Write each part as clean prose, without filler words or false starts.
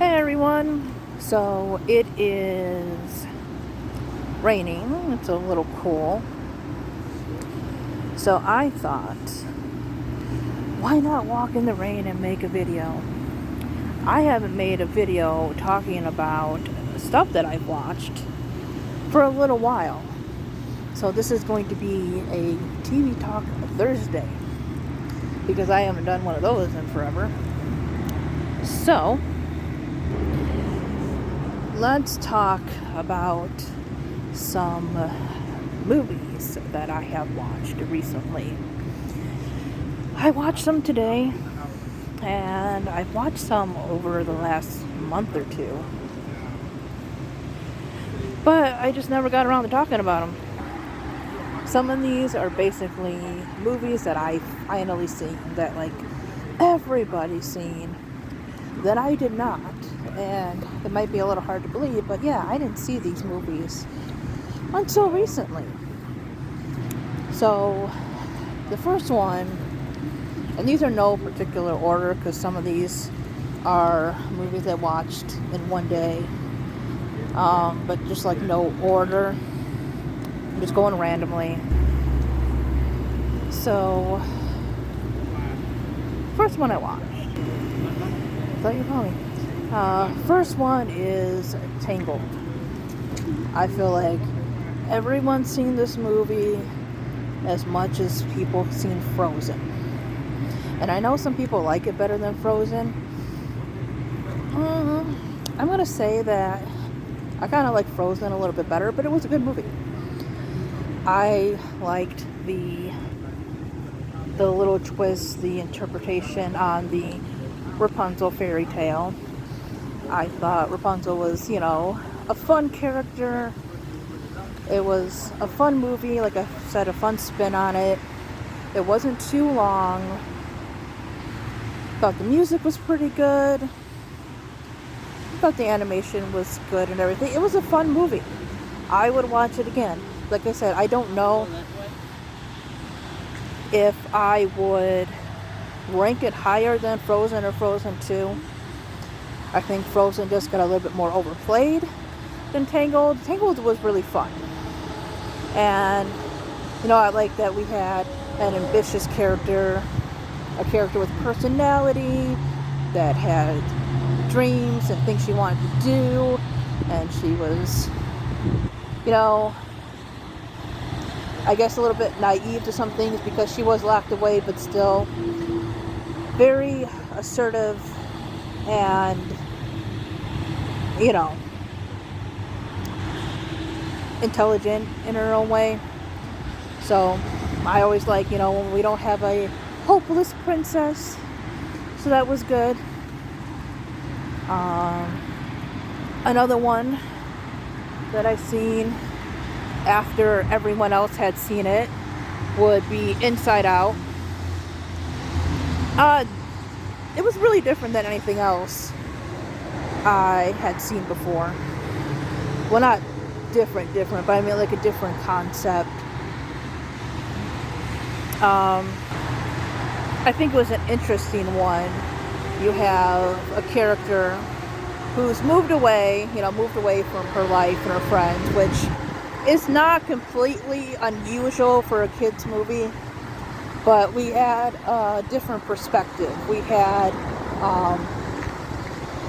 Hey everyone, so it is raining, it's a little cool, so I thought, why not walk in the rain and make a video? I haven't made a video talking about stuff that I've watched for a little while, so this is going to be a TV Talk Thursday, because I haven't done one of those in forever. So let's talk about some movies that I have watched recently. I watched some today, and I've watched some over the last month or two, but I just never got around to talking about them. Some of these are basically movies that I finally seen, that like everybody's seen, that I did not. And it might be a little hard to believe, but yeah, I didn't see these movies until recently. So the first one, and these are no particular order because some of these are movies I watched in one day, but just like no order. I'm just going randomly. So first one I watched. I thought you were calling. First one is Tangled. I feel like everyone's seen this movie as much as people have seen Frozen. And I know some people like it better than Frozen. I'm going to say that I kind of like Frozen a little bit better, but it was a good movie. I liked the little twist, the interpretation on the Rapunzel fairy tale. I thought Rapunzel was, a fun character. It was a fun movie, like I said, a fun spin on it. It wasn't too long. Thought the music was pretty good. Thought the animation was good and everything. It was a fun movie. I would watch it again. Like I said, I don't know if I would rank it higher than Frozen or Frozen 2. I think Frozen just got a little bit more overplayed than Tangled. Tangled was really fun. And, I like that we had an ambitious character, a character with personality, that had dreams and things she wanted to do. And she was, I guess a little bit naive to some things because she was locked away, but still very assertive and, intelligent in her own way. So I always like, when we don't have a hopeless princess. So that was good. Another one that I've seen after everyone else had seen it would be Inside Out. It was really different than anything else I had seen before. Well, not different, but I mean like a different concept. I think it was an interesting one. You have a character who's moved away from her life and her friends, which is not completely unusual for a kid's movie. But we had a different perspective. We had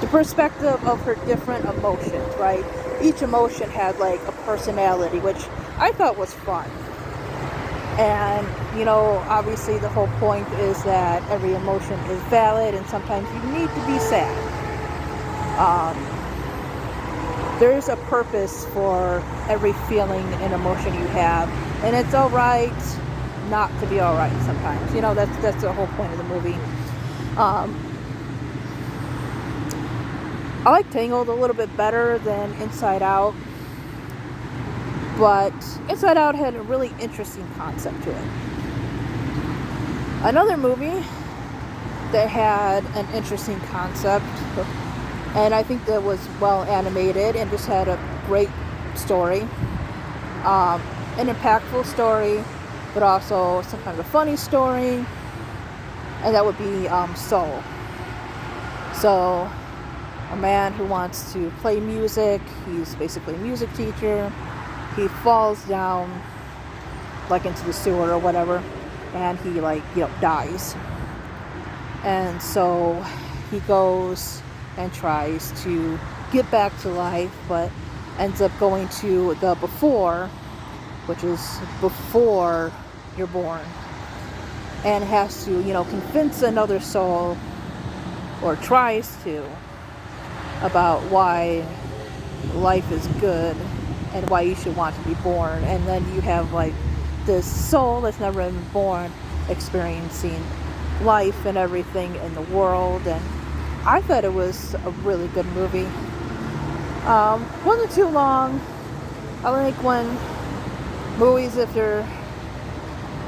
the perspective of her different emotions, right? Each emotion had like a personality, which I thought was fun. And, obviously the whole point is that every emotion is valid and sometimes you need to be sad. There's a purpose for every feeling and emotion you have, and it's alright not to be alright sometimes. That's the whole point of the movie. I like Tangled a little bit better than Inside Out, but Inside Out had a really interesting concept to it. Another movie that had an interesting concept, and I think that was well animated and just had a great story, an impactful story, but also some kind of a funny story, and that would be Soul. So a man who wants to play music. He's basically a music teacher. He falls down like into the sewer or whatever, and he dies. And so he goes and tries to get back to life, but ends up going to the before, which is before you're born, and has to, convince another soul, or tries to, about why life is good and why you should want to be born. And then you have this soul that's never been born experiencing life and everything in the world. And I thought it was a really good movie. Wasn't too long. I like when movies, if they're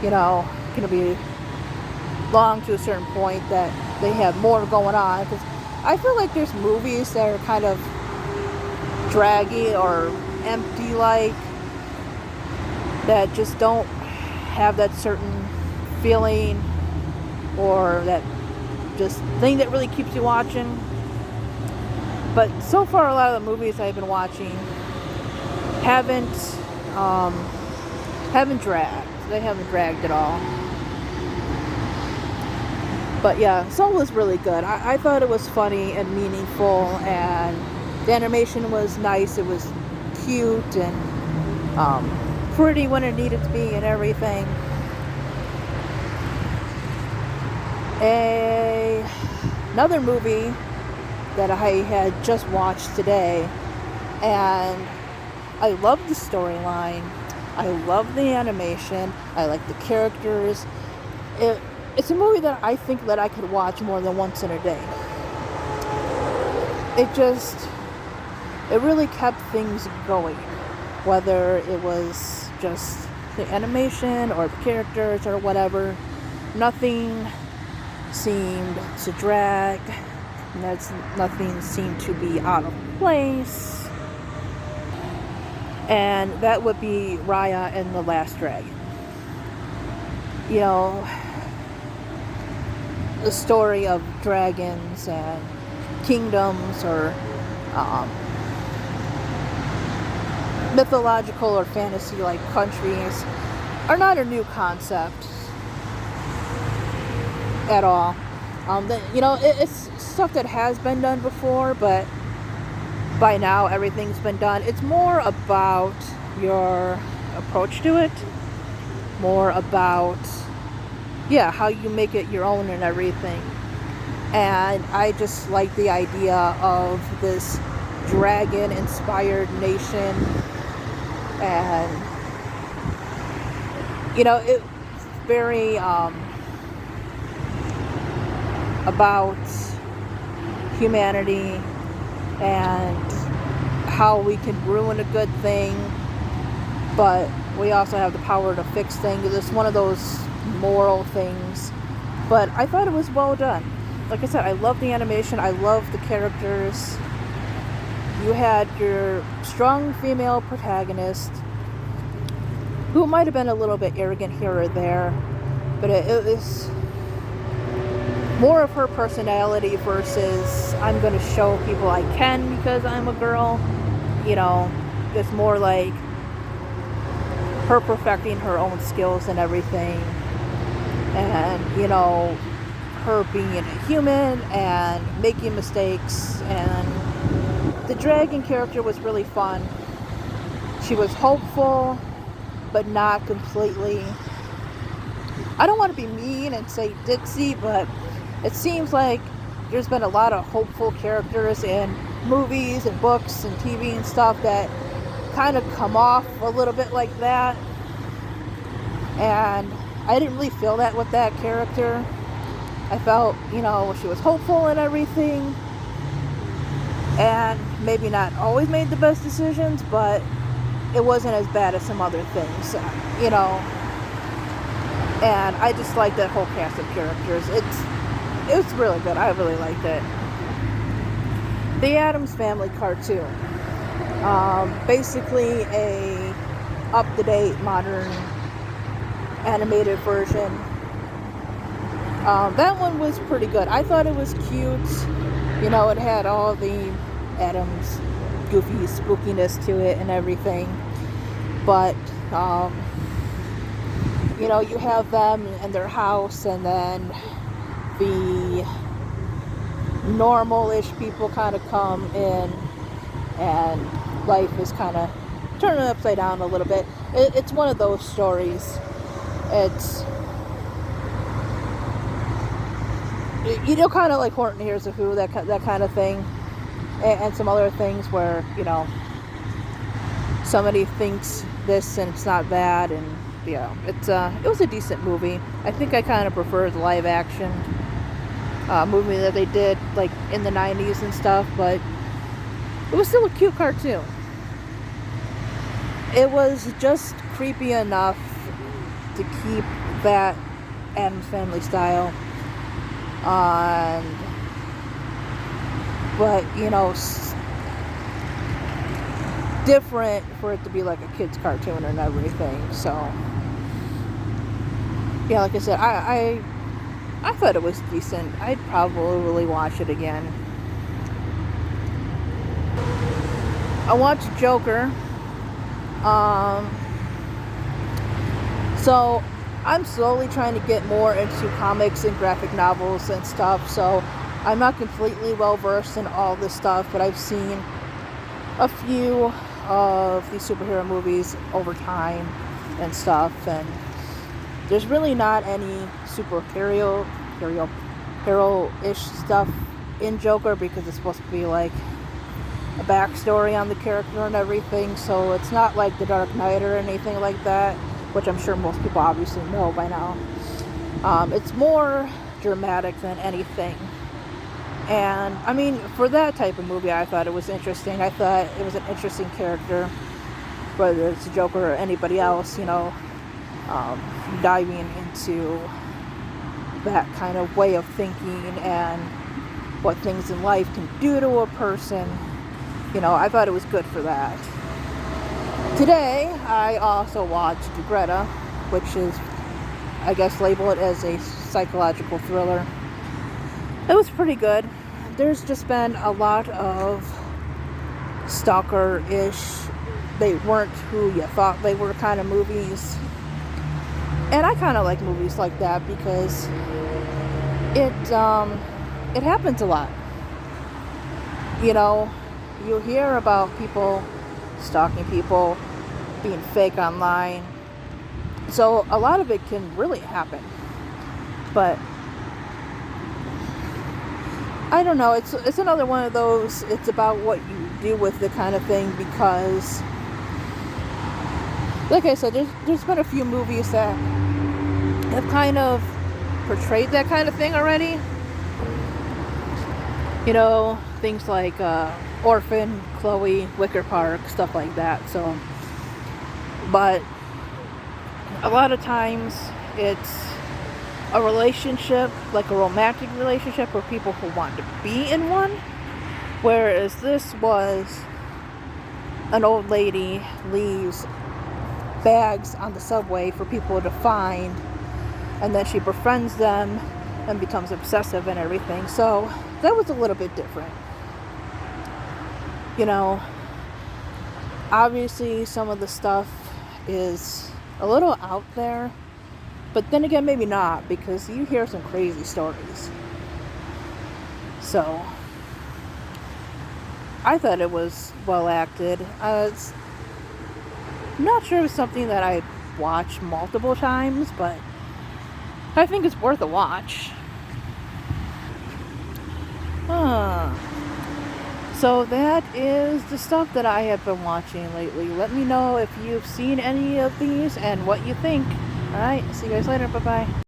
gonna be long to a certain point, that they have more going on, because I feel like there's movies that are kind of draggy or empty, that just don't have that certain feeling or that just thing that really keeps you watching. But so far, a lot of the movies I've been watching haven't dragged. They haven't dragged at all. But yeah, Soul was really good. I thought it was funny and meaningful, and the animation was nice. It was cute and pretty when it needed to be and everything. Another movie that I had just watched today, and I love the storyline. I love the animation. I like the characters. It's a movie that I think that I could watch more than once in a day. It really kept things going, whether it was just the animation or the characters or whatever. Nothing seemed to drag. Nothing seemed to be out of place. And that would be Raya and the Last Dragon. The story of dragons and kingdoms, or mythological or fantasy countries, are not a new concept at all. It's stuff that has been done before, but by now everything's been done. It's more about your approach to it, more about how you make it your own and everything. And I just like the idea of this dragon inspired nation, and it's very about humanity and how we can ruin a good thing, but we also have the power to fix things. It's one of those moral things. But I thought it was well done. Like I said, I love the animation. I love the characters. You had your strong female protagonist, who might have been a little bit arrogant here or there, but it was more of her personality versus I'm going to show people I can because I'm a girl. It's more like her perfecting her own skills and everything, and her being a human and making mistakes. And the dragon character was really fun. She was hopeful, but not completely. I don't want to be mean and say ditzy, but it seems like there's been a lot of hopeful characters in movies and books and TV and stuff that kind of come off a little bit like that. And I didn't really feel that with that character. I felt, she was hopeful and everything, and maybe not always made the best decisions, but it wasn't as bad as some other things, And I just like that whole cast of characters. It's really good. I really liked it. The Addams Family cartoon. Basically a up-to-date, modern, animated version. That one was pretty good. I thought it was cute. You know, it had all the Addams goofy spookiness to it and everything. But, you know, you have them and their house, and then the normal-ish people kind of come in, and life is kind of turning upside down a little bit. It's one of those stories. It's, you know, kind of like Horton Hears a Who, that kind of thing, and some other things where, you know, somebody thinks this and it's not bad, and yeah, it was a decent movie. I think I kind of prefer the live action movie that they did like in the 90s and stuff, but it was still a cute cartoon. It was just creepy enough to keep that Addams Family style on, but you know, different for it to be like a kid's cartoon and everything. So yeah, like I said, I thought it was decent. I'd probably watch it again. I watched Joker. So I'm slowly trying to get more into comics and graphic novels and stuff. So I'm not completely well versed in all this stuff, but I've seen a few of these superhero movies over time and stuff, and there's really not any superhero-ish stuff in Joker, because it's supposed to be like a backstory on the character and everything, so it's not like The Dark Knight or anything like that, which I'm sure most people obviously know by now. It's more dramatic than anything. And, I mean, for that type of movie, I thought it was interesting. I thought it was an interesting character, whether it's a Joker or anybody else, you know, diving into that kind of way of thinking and what things in life can do to a person. You know, I thought it was good for that. Today, I also watched Greta, which is, I guess, labeled as a psychological thriller. It was pretty good. There's just been a lot of stalker-ish, they weren't who you thought they were kind of movies. And I kind of like movies like that because it happens a lot. You know, you hear about people stalking people, being fake online. So a lot of it can really happen. But I don't know, it's another one of those, it's about what you do with the kind of thing, because like I said, there's been a few movies that have kind of portrayed that kind of thing already. You know, things like Orphan, Chloe, Wicker Park, stuff like that. So, but a lot of times it's a relationship, like a romantic relationship, or people who want to be in one. Whereas this was an old lady leaves bags on the subway for people to find, and then she befriends them and becomes obsessive and everything. So that was a little bit different. You know, obviously some of the stuff is a little out there, but then again, maybe not, because you hear some crazy stories. So I thought it was well acted. It's not sure it's something that I watch multiple times, but I think it's worth a watch. So that is the stuff that I have been watching lately. Let me know if you've seen any of these and what you think. Alright, see you guys later. Bye-bye.